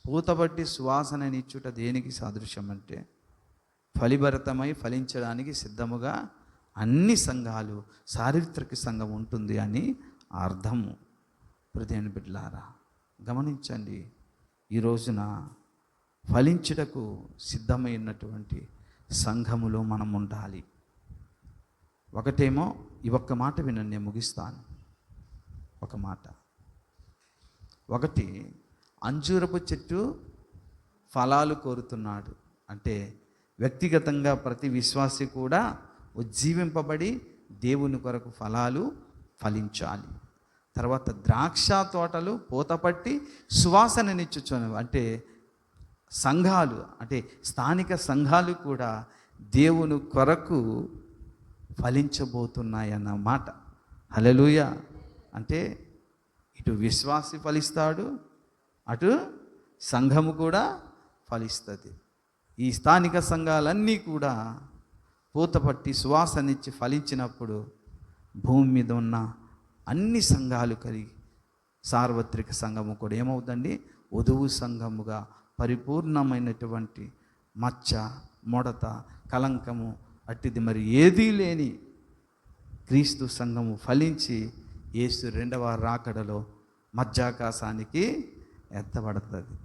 పూతబట్టి సువాసననిచ్చుట దేనికి సాదృశ్యం అంటే, ఫలిభరితమై ఫలించడానికి సిద్ధముగా అన్ని సంఘాలు, చారిత్రక సంఘం ఉంటుంది అని అర్థము. హృదయాన్ని బిడ్డలారా గమనించండి, ఈ రోజున ఫలించుటకు సిద్ధమైనటువంటి సంఘములో మనం ఉండాలి. ఒకటేమో ఈ ఒక్క మాట వినండి, నేను ముగిస్తాను. ఒక మాట, ఒకటి అంజూరపు చెట్టు ఫలాలు కోరుతున్నాడు అంటే వ్యక్తిగతంగా ప్రతి విశ్వాసి కూడా ఉజ్జీవింపబడి దేవుని కొరకు ఫలాలు ఫలించాలి. తర్వాత ద్రాక్ష తోటలు పూతపట్టి సువాసననిచ్చుచును అంటే సంఘాలు, అంటే స్థానిక సంఘాలు కూడా దేవుని కొరకు ఫలించబోతున్నాయన్నమాట. హల్లెలూయా. అంటే ఇటు విశ్వాసి ఫలిస్తాడు, అటు సంఘము కూడా ఫలిస్తుంది. ఈ స్థానిక సంఘాలన్నీ కూడా పూతపట్టి సువాసనిచ్చి ఫలించినప్పుడు భూమి మీద ఉన్న అన్ని సంఘాలు కలిగి సార్వత్రిక సంఘము కూడా ఏమవుతుందండి, వధువు సంఘముగా పరిపూర్ణమైనటువంటి మచ్చ, ముడత, కలంకము అట్టిది మరి ఏదీ లేని క్రీస్తు సంఘము ఫలించి యేసు రెండవ రాకడలో మధ్యాకాశానికి ఎత్తబడుతుంది.